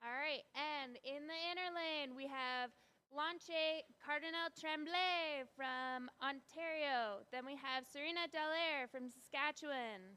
All right, and in the inner lane, we have Blanche Cardinal Tremblay from Ontario. Then we have Serena Dallaire from Saskatchewan.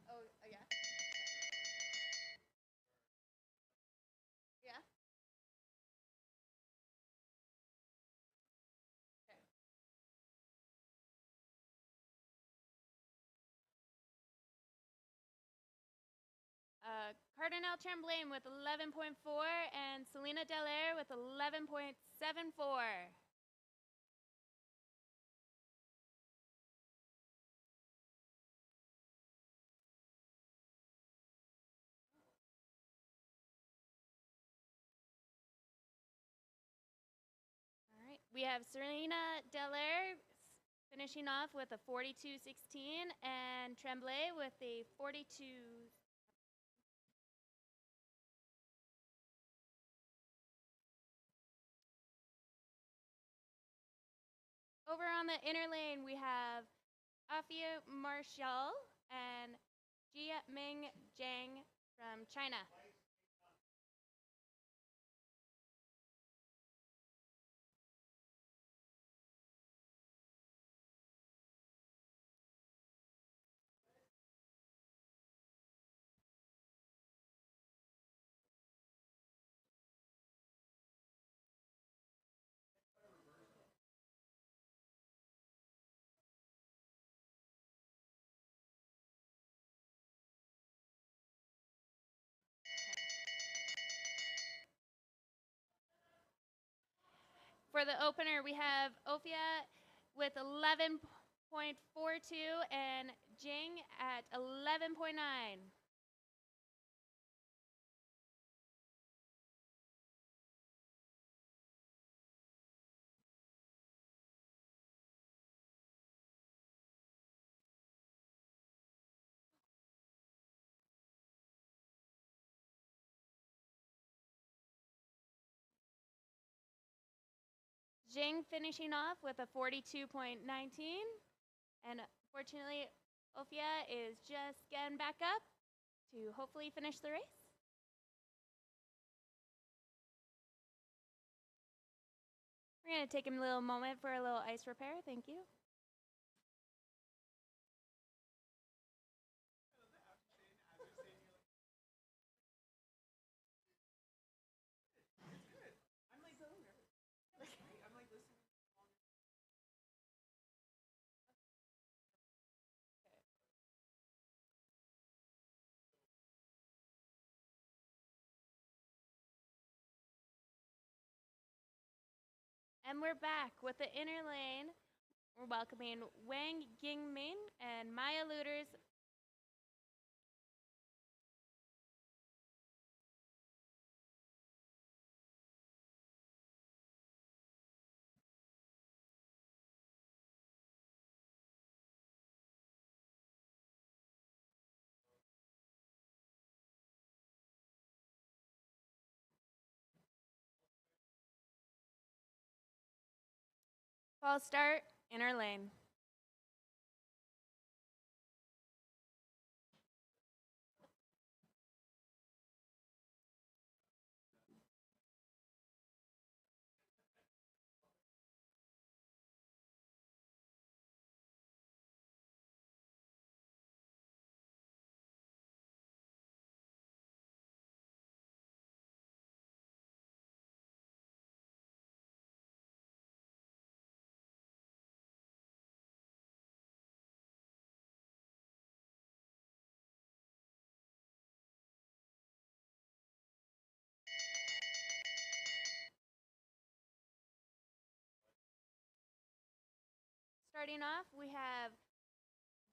Oh, yeah. Yeah. Okay. Cardinal Tremblay with 11.4 and Selena Dallaire with 11.74. All right, we have Serena Dallaire finishing off with a 42.16 and Tremblay with a 42. Over on the inner lane, we have Afia Marshall and Jiaming Zhang from China. For the opener, we have Ophia with 11.42 and Jing at 11.9. Jing finishing off with a 42.19. And fortunately, Ophia is just getting back up to hopefully finish the race. We're going to take a little moment for a little ice repair. Thank you. And we're back with the inner lane. We're welcoming Wang Yingmin and Maya Luders. False start, inner lane. Starting off, we have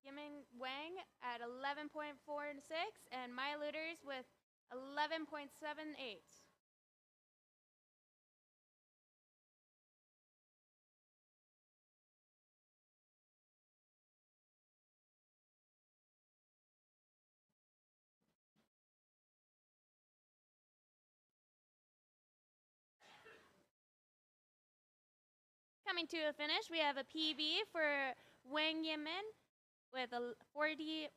Yiming Wang at 11.46 and Maya Luders with 11.78. Coming to a finish, we have a PB for Wang Yimin with a 41.44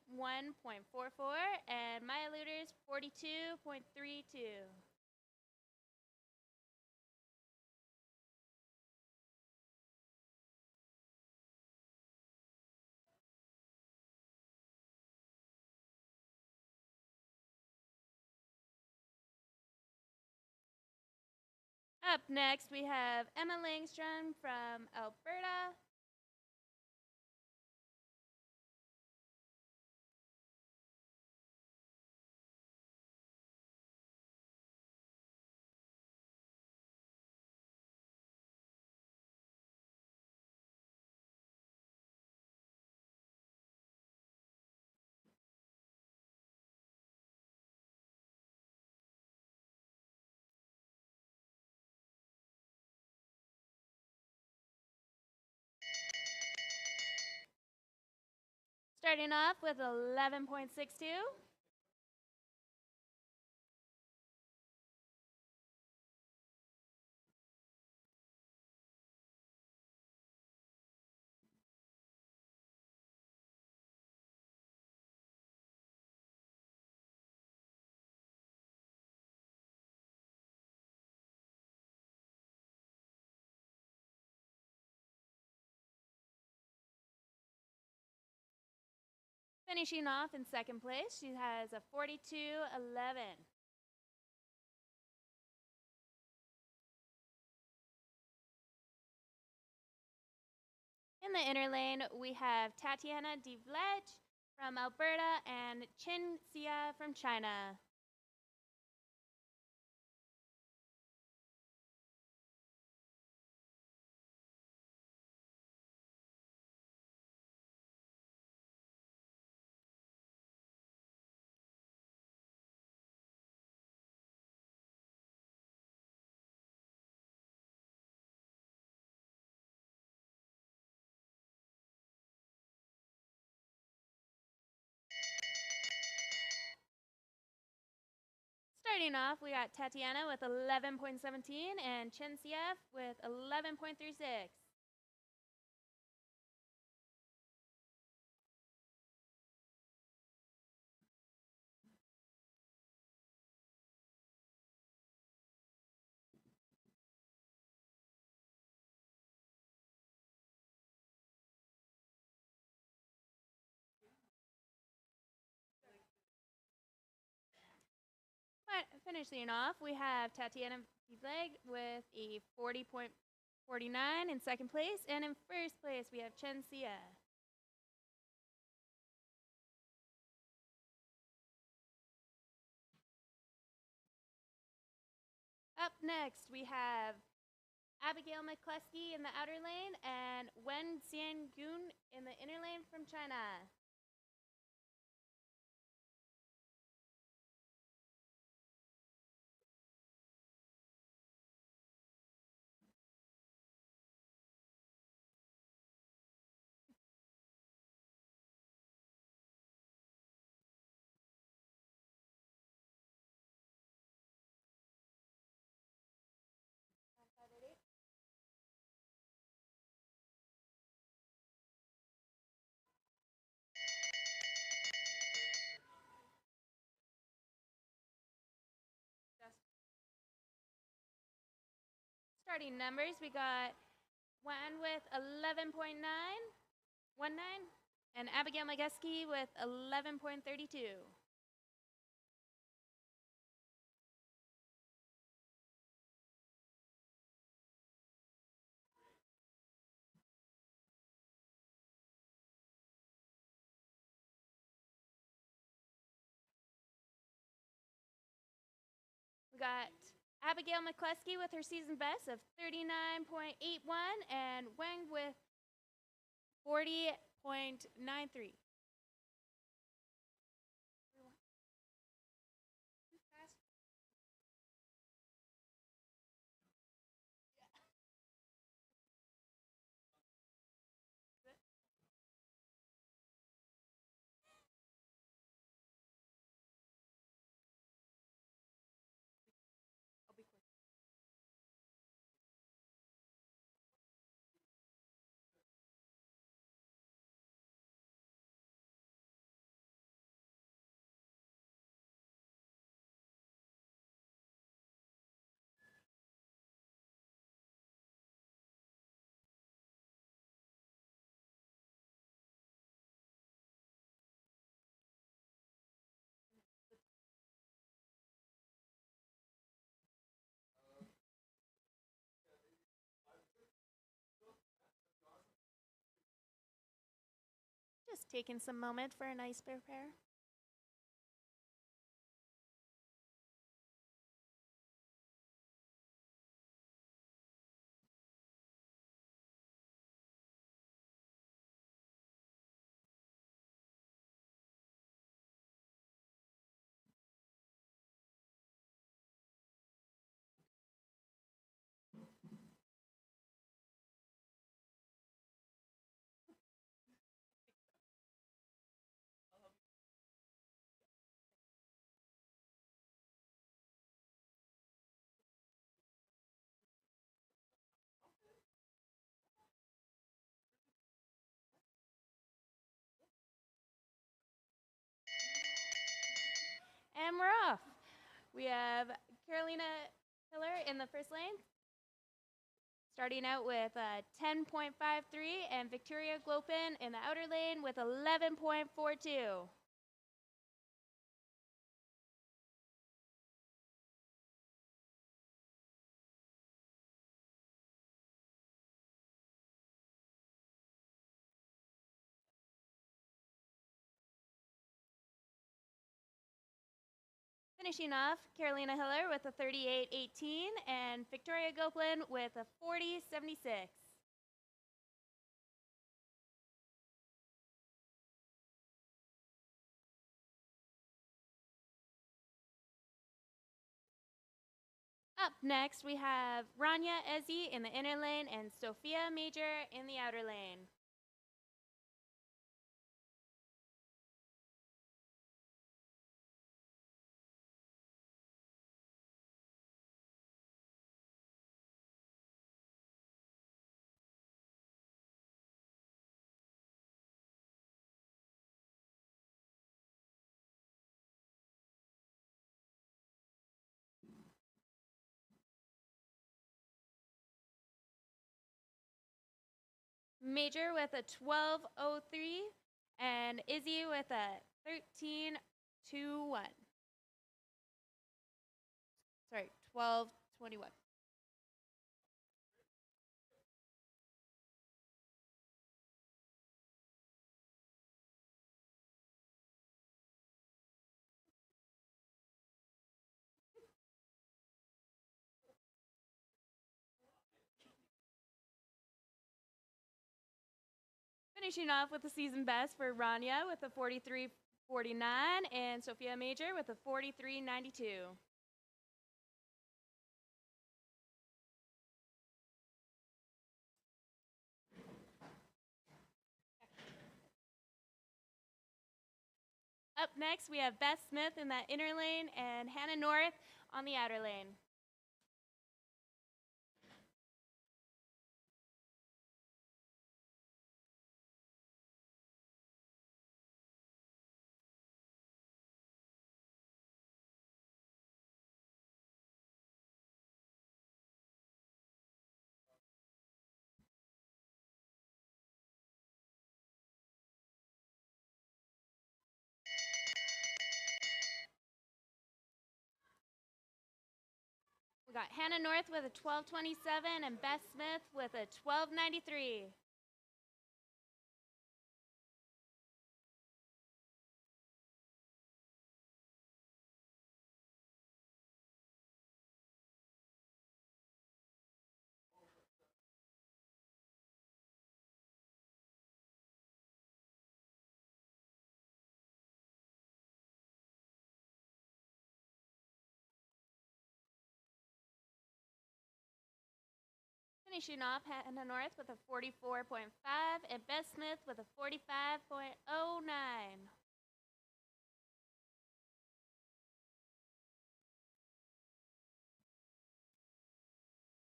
and Maya Looters 42.32. Up next, we have Emma Langstrom from Alberta. Starting off with 11.62. Finishing off in second place, she has a 42.11. In the inner lane, we have Tatiana DeVlech from Alberta and Chin Xia from China. Starting off, we got Tatiana with 11.17 and Chen Xia with 11.36. Finishing off, we have Tatiana DeVlech with a 40.49 in second place, and in first place, we have Chen Xia. Up next, we have Abigail McCluskey in the outer lane and Wen Xiangun in the inner lane from China. Starting numbers, we got Wen with 11.919 and Abigail McCluskey with 11.32. We got Abigail McCluskey with her season best of 39.81 and Wang with 40.93. Just taking some moment for a nice prepare. And we're off. We have Carolina Hiller in the first lane, starting out with 10.53, and Victoria Glopin in the outer lane with 11.42. Finishing off, Carolina Hiller with a 38.18 and Victoria Goplin with a 40.76. Up next, we have Rania Ezi in the inner lane and Sophia Major in the outer lane. Major with a 12.03 and Izzy with a 13.21. Sorry, 12.21. Finishing off with the season best for Rania with a 43.49 and Sophia Major with a 43.92. Up next, we have Beth Smith in that inner lane and Hannah North on the outer lane. We got Hannah North with a 12.27 and Beth Smith with a 12.93. Finishing off, Hannah North with a 44.5 and Beth Smith with a 45.09.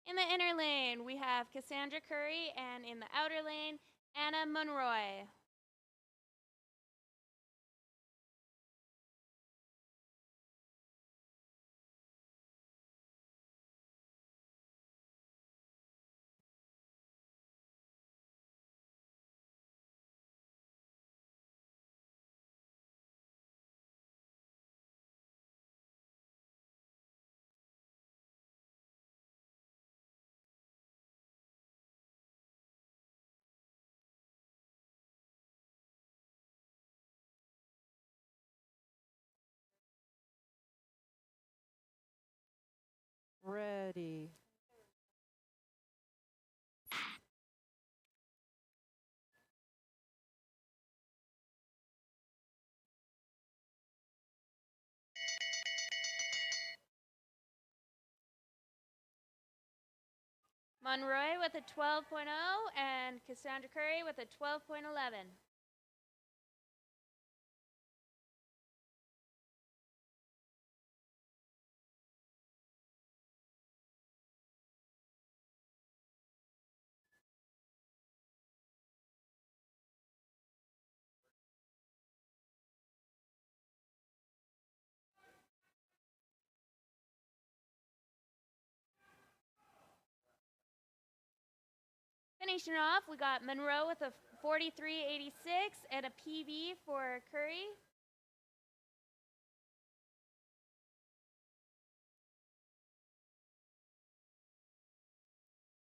In the inner lane, we have Cassandra Curry, and in the outer lane, Anna Monroy. Monroy with a 12.0 and Cassandra Curry with a 12.11. Finishing off, we got Monroe with a 43.86 and a PB for Curry.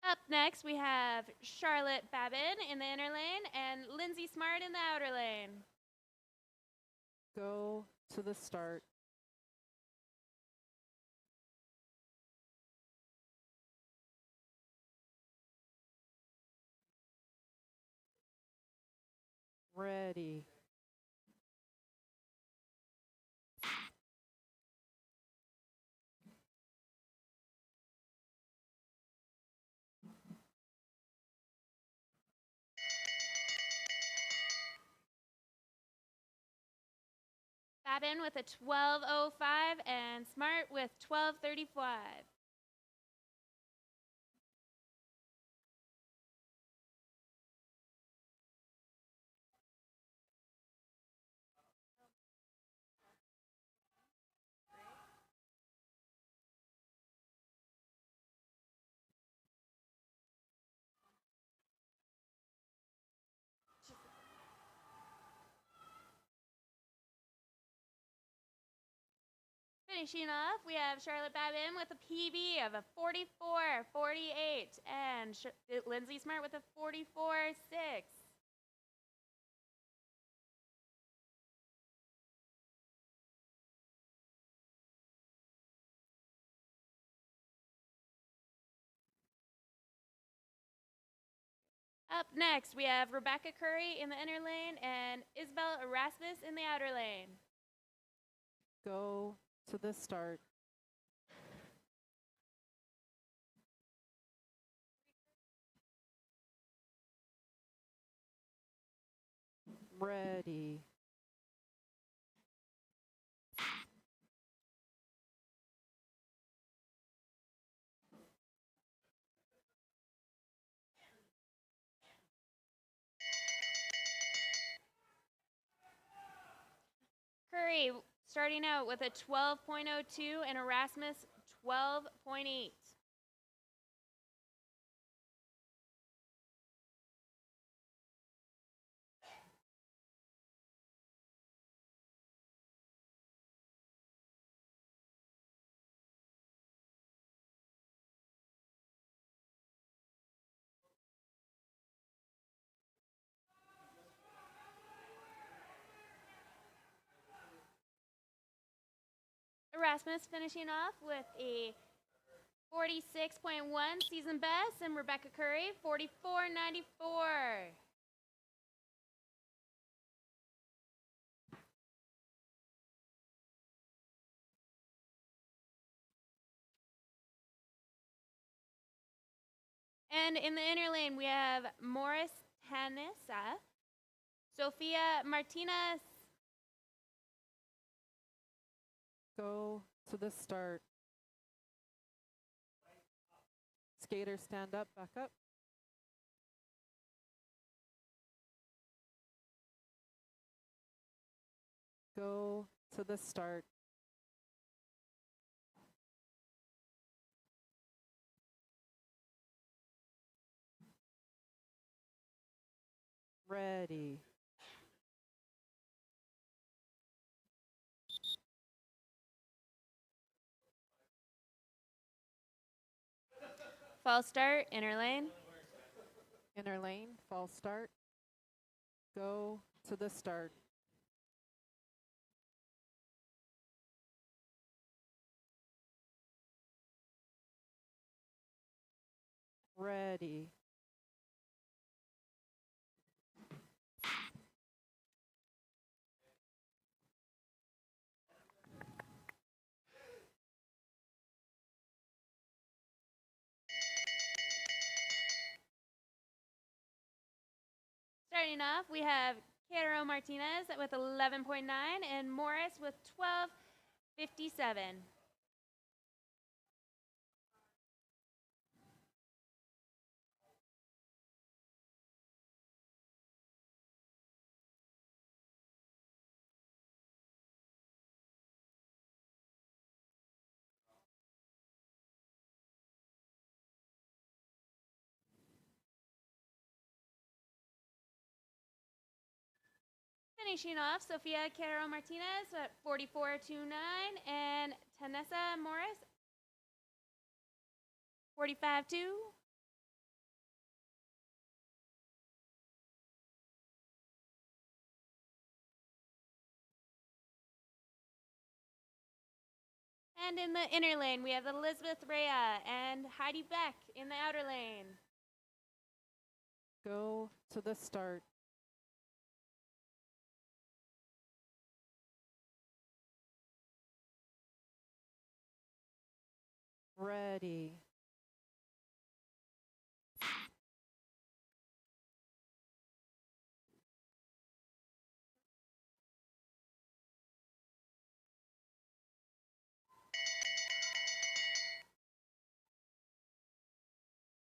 Up next, we have Charlotte Babin in the inner lane and Lindsay Smart in the outer lane. Go to the start. Ready. Babin with a 12.05 and Smart with 12.35. Finishing off, we have Charlotte Babin with a PB of a 44.48 and Lindsay Smart with a 44.6. Up next, we have Rebecca Curry in the inner lane and Isabel Erasmus in the outer lane. Go to the start. Ready. Curry starting out with a 12.02 and Erasmus 12.8. Erasmus finishing off with a 46.1 season best and Rebecca Curry 44.94. And in the inner lane, we have Morris Tanissa, Sophia Martinez. Go to the start. Skater, stand up, back up. Go to the start. Ready. False start, inner lane. Inner lane, false start. Go to the start. Ready. Starting off, we have Catero Martinez with 11.9 and Morris with 12.57. Finishing off, Sofia Catero Martinez at 44.29 and Tanessa Morris 45.2. And in the inner lane, we have Elizabeth Rea and Heidi Beck in the outer lane. Go to the start. Ready.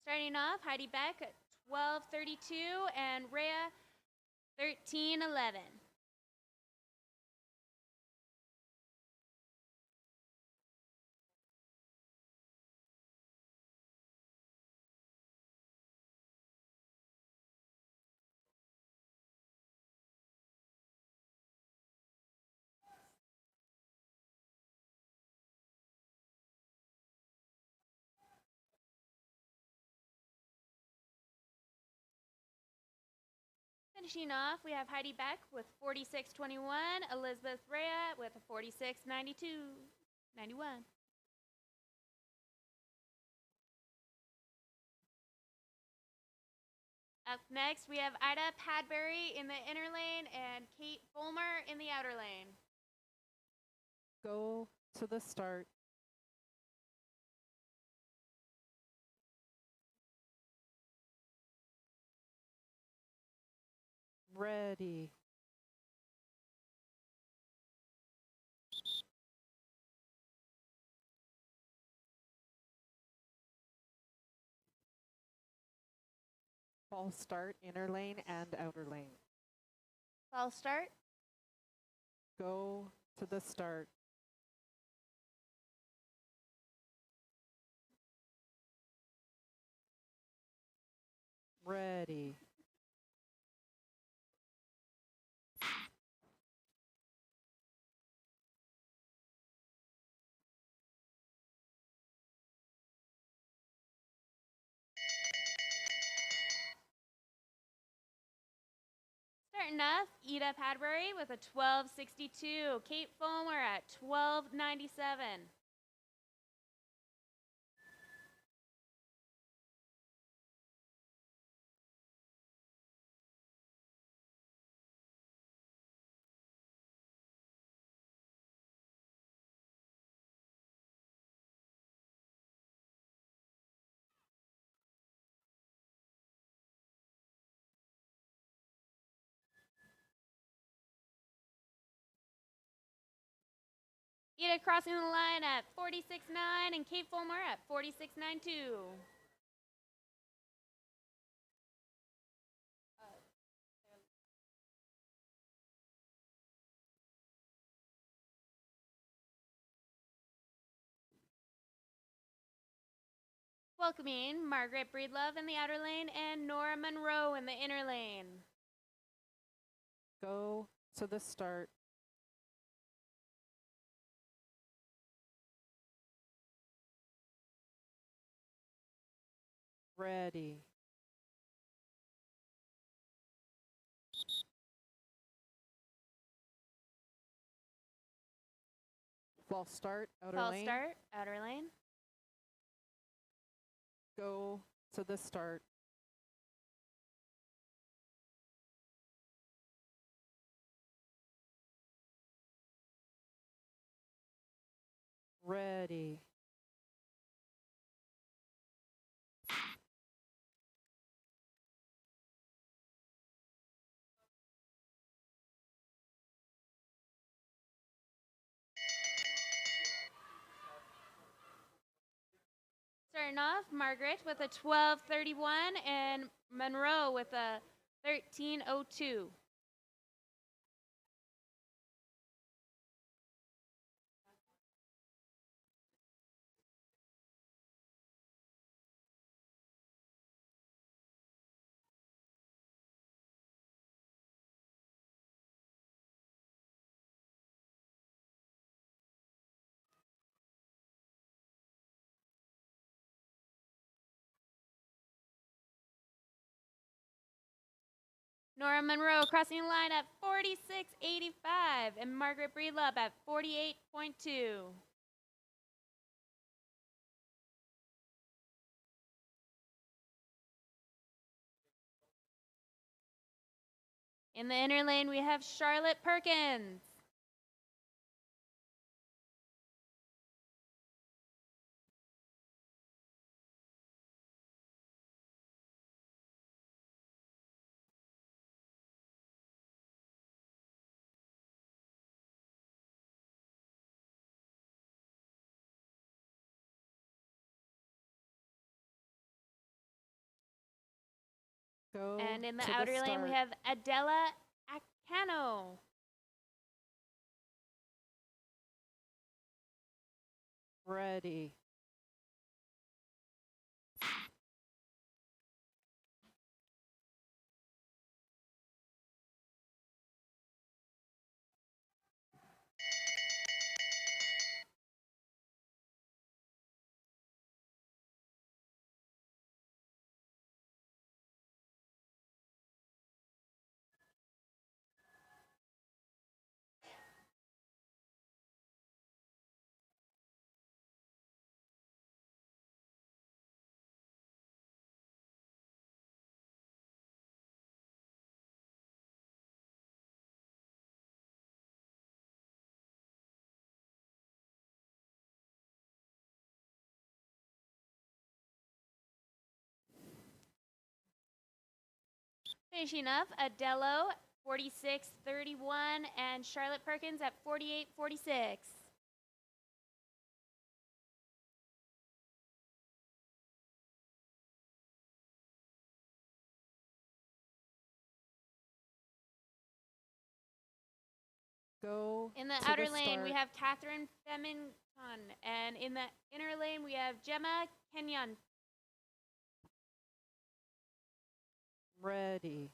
Starting off, Heidi Beck at 12.32 and Rhea 13.11. Finishing off, we have Heidi Beck with 46.21, Elizabeth Rea with a 46.91. Up next, we have Ida Padbury in the inner lane and Kate Fulmer in the outer lane. Go to the start. Ready. False start, inner lane and outer lane. False start. Go to the start. Ready. Starting off, Ida Padbury with a 12.62, Kate Fulmer at 12.97. Ida crossing the line at 46.9 and Kate Fulmer at 46.92. Welcoming Margaret Breedlove in the outer lane and Nora Monroe in the inner lane. Go to the start. Ready. False start, outer False lane. start, outer lane. Go to the start. Ready. Starting off, Margaret with a 12:31 and Monroe with a 13:02. Nora Monroe crossing the line at 46.85 and Margaret Breedlove at 48.2. In the inner lane, we have Charlotte Perkins. Go And in the to outer lane, we start. have Adela Acano. Ready. Finishing up, Adelo 46.31 and Charlotte Perkins at 48.46. Go In the to outer the lane, we start. have Catherine Femincon, and in the inner lane, we have Gemma Kenyon. Ready.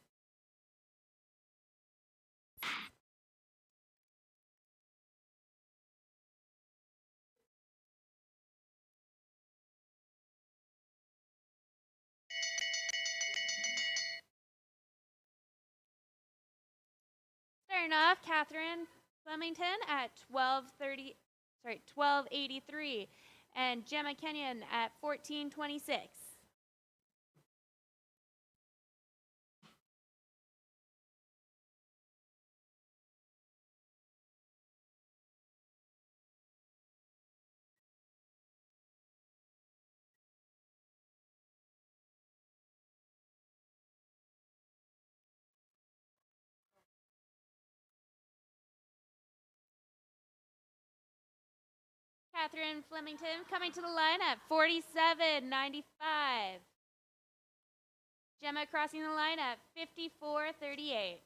Starting off, Catherine Flemington at 12:83, and Gemma Kenyon at 14:26. Catherine Flemington coming to the line at 47.95. Gemma crossing the line at 54.38.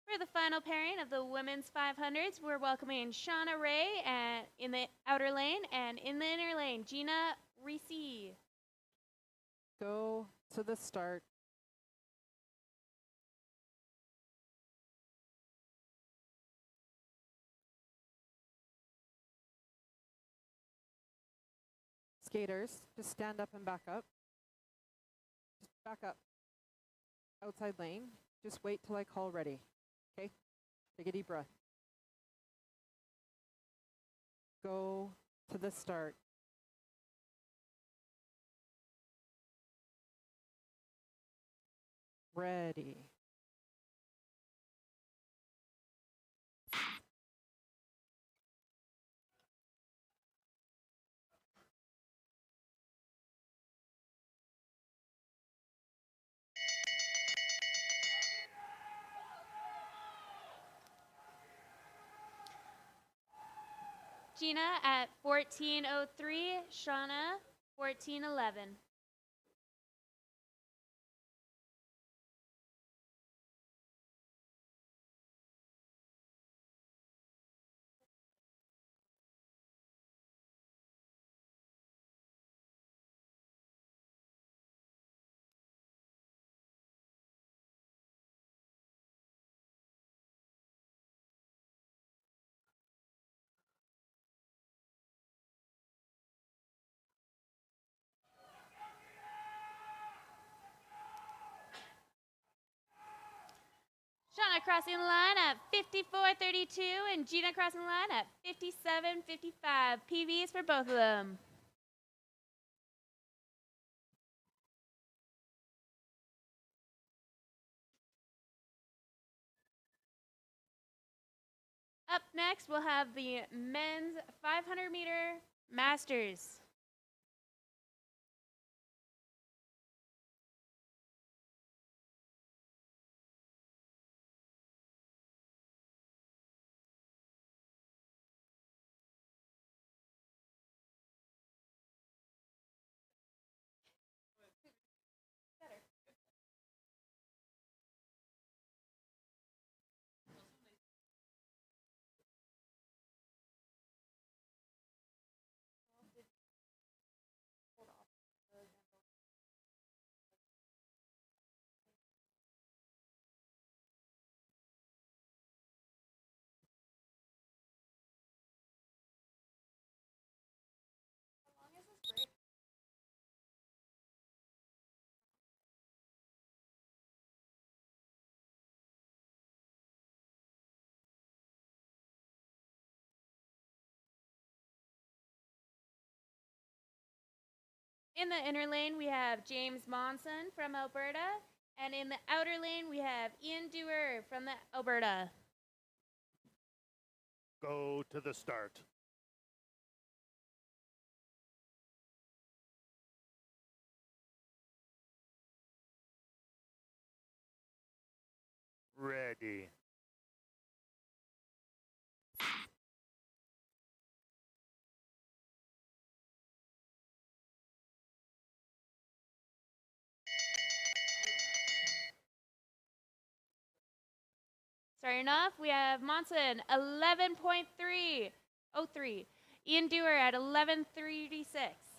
For the final pairing of the women's 500s, we're welcoming Shauna Ray in the outer lane, and in the inner lane, Gina Reese. Go to the start. Skaters, just stand up and back up. Just back up. Outside lane. Just wait till I call ready. Okay? Take a deep breath. Go to the start. Ready. Gina at 14:03. Shauna, 14:11. Shauna crossing the line at 54:32 and Gina crossing the line at 57:55. PBs for both of them. Up next, we'll have the men's 500-meter masters. In the inner lane, we have James Monson from Alberta. And in the outer lane, we have Ian Dewar from Alberta. Go to the start. Ready. Starting off, we have Monson, 11.303. Ian Dewar at 11:36.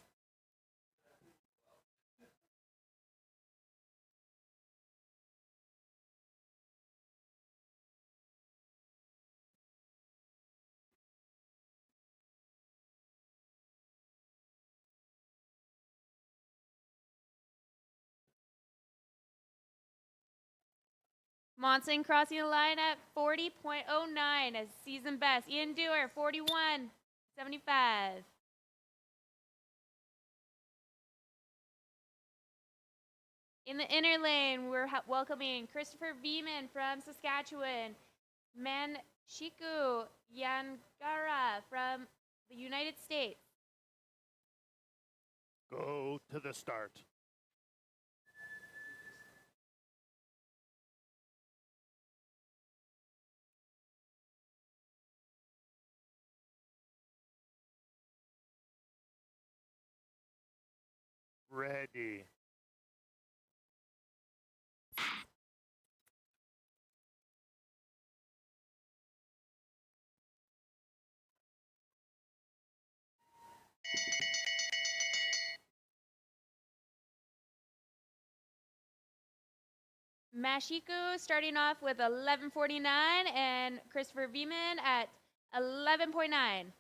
Monson crossing the line at 40.09 as season best. Ian Dewar, 41.75. In the inner lane, we're welcoming Christopher Beeman from Saskatchewan, Manshiku Yangara from the United States. Go to the start. Ready. Mashiku starting off with 11:49 and Christopher Beeman at 11.9.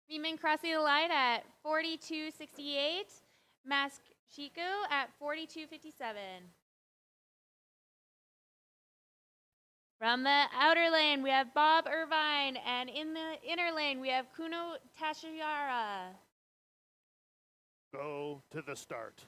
Beeman crossing the line at 42.68. Mashiku at 42.57. From the outer lane, we have Bob Irvine, and in the inner lane, we have Kuno Tashiyara. Go to the start.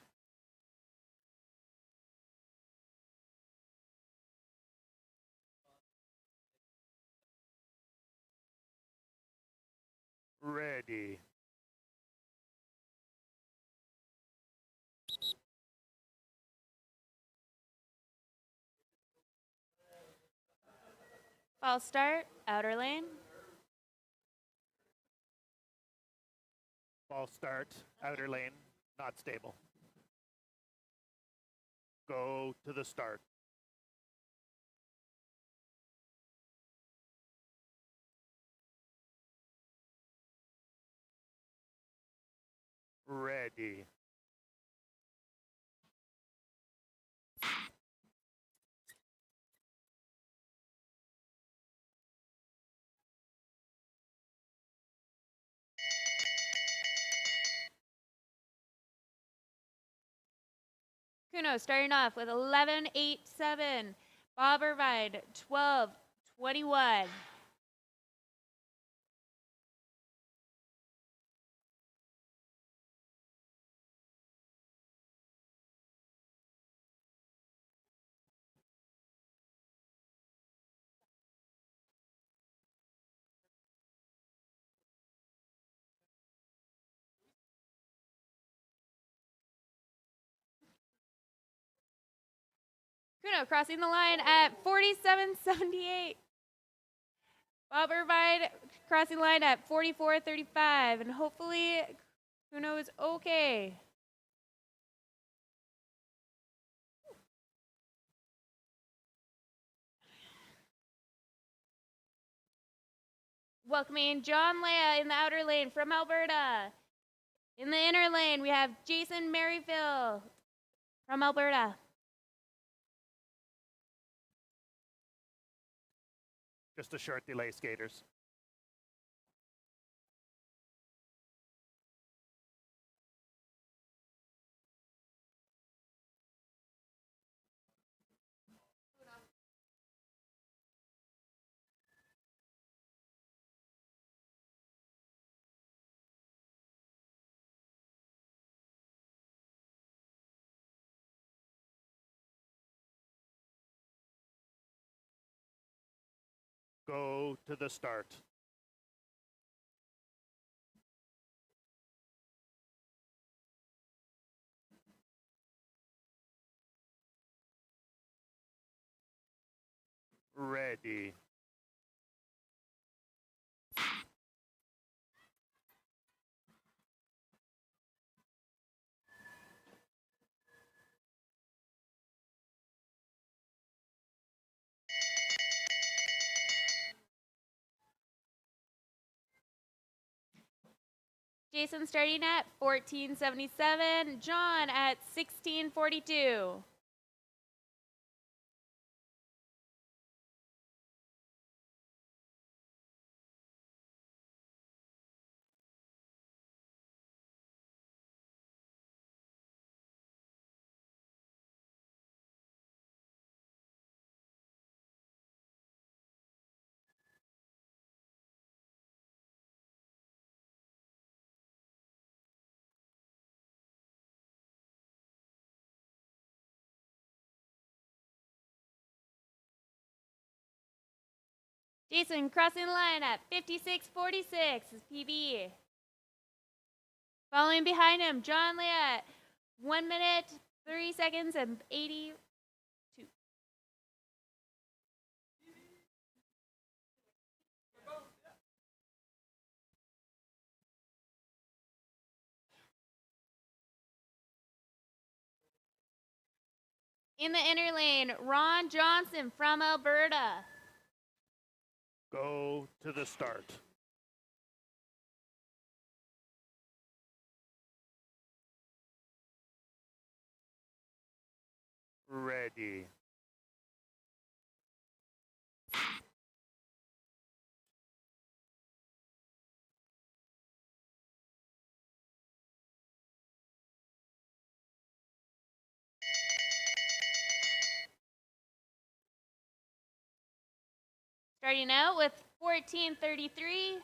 False start, outer lane. False start, outer lane, not stable. Go to the start. Ready. Kuno starting off with 11.87. Bob Irvine 12.21. Kuno crossing the line at 47.78. Bob Irvine crossing the line at 44.35. And hopefully Kuno is okay. Welcoming John Leah in the outer lane from Alberta. In the inner lane, we have Jason Merrifield from Alberta. Just a short delay, skaters. Go to the start. Ready. Jason starting at 14.77. John at 16.42. Jason crossing the line at 56.46 is PB. Following behind him, John Leah, 1 minute, 3 seconds, and 82. In the inner lane, Ron Johnson from Alberta. Go to the start. Ready. Starting out with 14.33.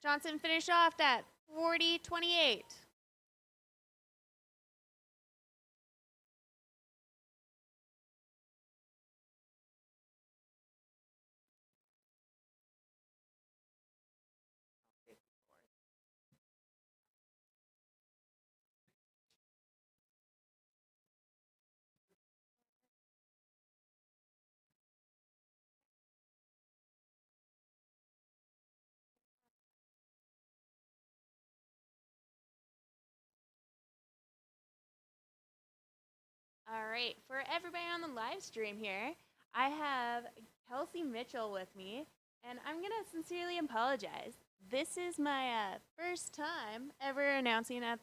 Johnson finished off at 40.28. All right, for everybody on the live stream here, I have Kelsey Mitchell with me, and I'm going to sincerely apologize. This is my first time ever announcing at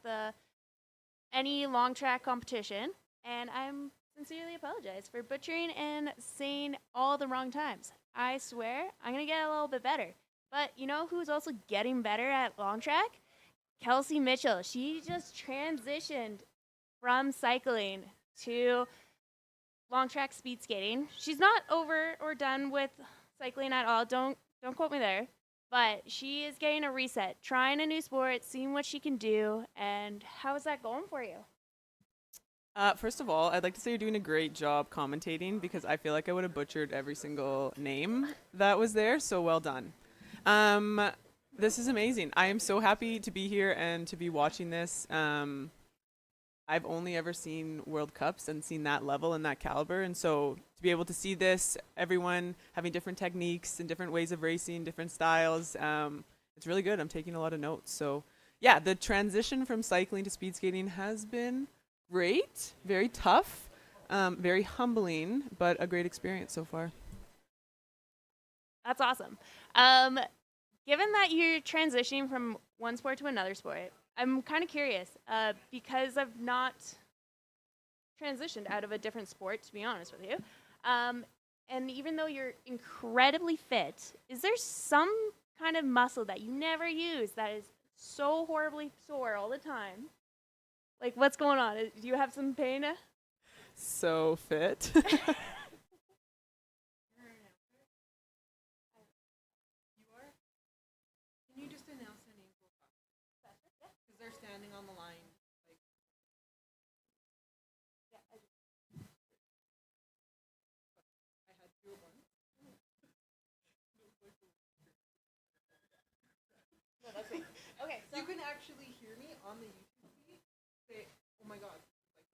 any long track competition, and I'm sincerely apologize for butchering and saying all the wrong times. I swear I'm going to get a little bit better. But you know who's also getting better at long track? Kelsey Mitchell. She just transitioned from cycling to long track speed skating. She's not over or done with cycling at all. Don't quote me there. But she is getting a reset, trying a new sport, seeing what she can do. And how is that going for you? First of all, I'd like to say you're doing a great job commentating because I feel like I would have butchered every single name that was there. So well done. This is amazing. I am so happy to be here and to be watching this. I've only ever seen World Cups and seen that level and that caliber. And so to be able to see this, everyone having different techniques and different ways of racing, different styles, it's really good. I'm taking a lot of notes. So yeah, the transition from cycling to speed skating has been great, very tough, very humbling, but a great experience so far. That's awesome. Given that you're transitioning from one sport to another sport, I'm kind of curious because I've not transitioned out of a different sport, to be honest with you. And even though you're incredibly fit, is there some kind of muscle that you never use that is so horribly sore all the time? Like, what's going on? Do you have some pain? So fit. Can you just announce their names real fast? Because they're standing on the line. Like, I had two at once. No, that's me. Okay, so You can actually hear me on the YouTube feed say, "Oh my God!" Like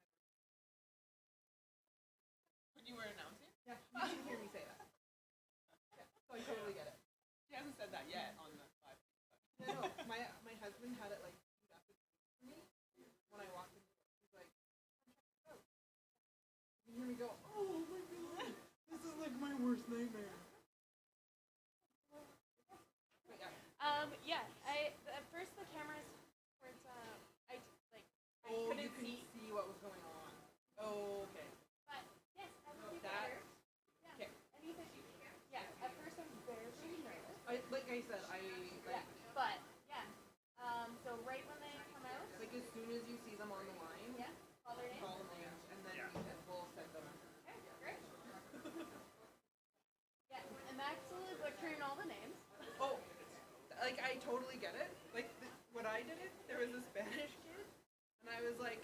When you were announcing? yeah, you can hear me say that. Yeah, so I totally get it. She hasn't said that yet on the live. No, my husband had it like after for me when I walked in. He's like, "Oh." You hear me go, "Oh my God, this is like my worst nightmare." But yeah. yeah, at first the cameras weren't, I Oh, you couldn't couldn't see. see what was going on. Oh, okay. But yes, I will be That- better. Okay. Anything. Yeah, at first I'm very nervous. Like I said, Yeah, but yeah. So right when they come out, like as soon as you see them on the line, yeah, call their name. call them in, and then we'll send them. Okay, great. Yeah, and Max is butchering all the names. Oh, like I totally get it. Like when I did it, there was a Spanish kid, and I was like,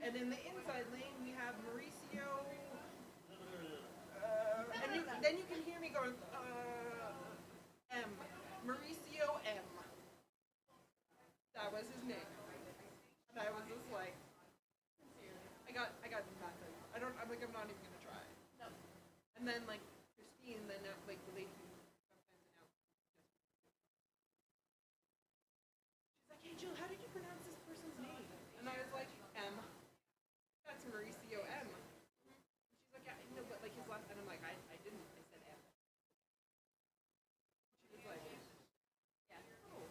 and in the inside lane we have Mauricio, and then you can hear me going, M, Mauricio M. That was his name, and I was just like, I got nothing. I'm not even gonna try. No. And then like Christine, then like the lady who sometimes announces. She's like, "Angel, how did you pronounce this person's name?" And I was like, M. That's Mauricio M. And she's like, "Yeah, no, but like his last," and I'm like, I didn't. I said M. She was like, yeah. Oh.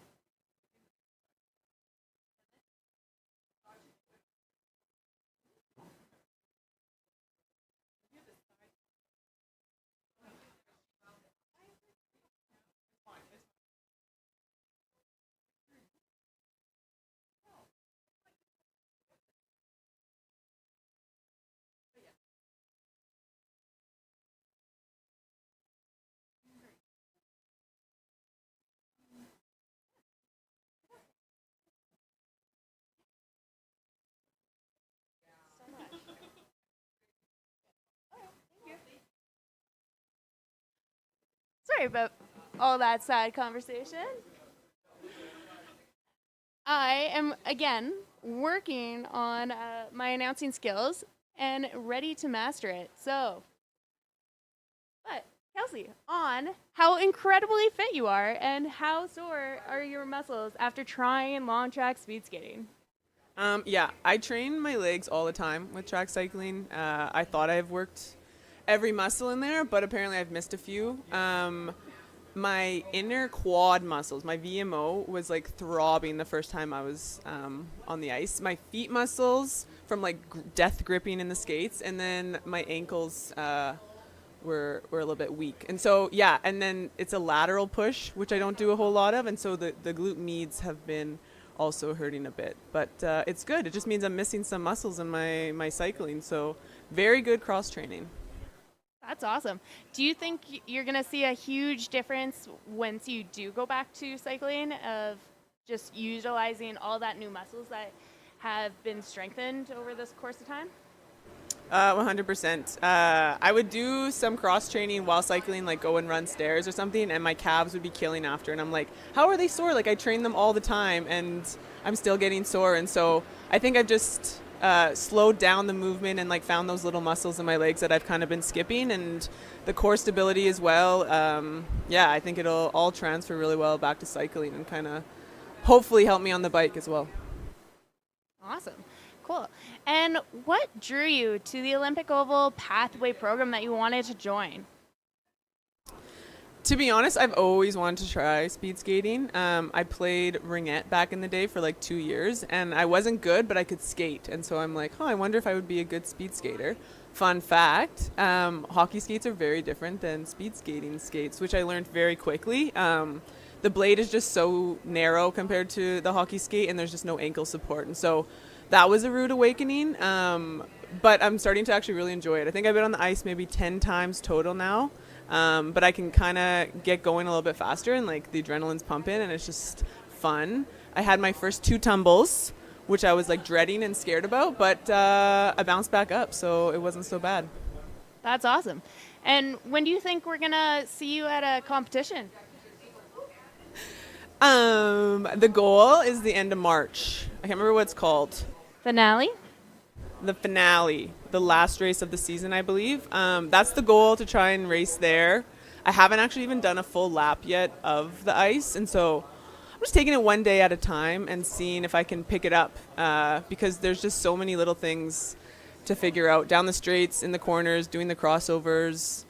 Sorry about all that sad conversation. I am, again, working on my announcing skills and ready to master it. So, but Kelsey, on how incredibly fit you are and how sore are your muscles after trying long track speed skating? Yeah, I train my legs all the time with track cycling. I thought I've worked every muscle in there, but apparently I've missed a few. My inner quad muscles, my VMO, was like throbbing the first time I was on the ice. My feet muscles from like death gripping in the skates, and then my ankles were a little bit weak. And so, yeah, and then it's a lateral push, which I don't do a whole lot of, and so the glute medius have been also hurting a bit. But it's good. It just means I'm missing some muscles in my cycling, so very good cross training. That's awesome. Do you think you're going to see a huge difference once you do go back to cycling of just utilizing all that new muscles that have been strengthened over this course of time? 100%. I would do some cross training while cycling, like go and run stairs or something, and my calves would be killing after. And I'm like, how are they sore? Like I train them all the time and I'm still getting sore. And so I think I've just slowed down the movement and like found those little muscles in my legs that I've kind of been skipping, and the core stability as well. Yeah, I think it'll all transfer really well back to cycling and kind of hopefully help me on the bike as well. Awesome. Cool. And what drew you to the Olympic Oval Pathway program that you wanted to join? To be honest, I've always wanted to try speed skating. I played ringette back in the day for like 2 years, and I wasn't good, but I could skate. And so I'm like, I wonder if I would be a good speed skater. Fun fact, hockey skates are very different than speed skating skates, which I learned very quickly. The blade is just so narrow compared to the hockey skate, and there's just no ankle support. And so that was a rude awakening, but I'm starting to actually really enjoy it. I think I've been on the ice maybe 10 times total now. But I can kind of get going a little bit faster, and like the adrenaline's pumping, and it's just fun. I had my first 2 tumbles, which I was like dreading and scared about, but I bounced back up, so it wasn't so bad. That's awesome. And when do you think we're going to see you at a competition? The goal is the end of March. I can't remember what it's called. Finale? The finale, the last race of the season, I believe. That's the goal, to try and race there. I haven't actually even done a full lap yet of the ice, and so I'm just taking it one day at a time and seeing if I can pick it up, because there's just so many little things to figure out down the straights, in the corners, doing the crossovers.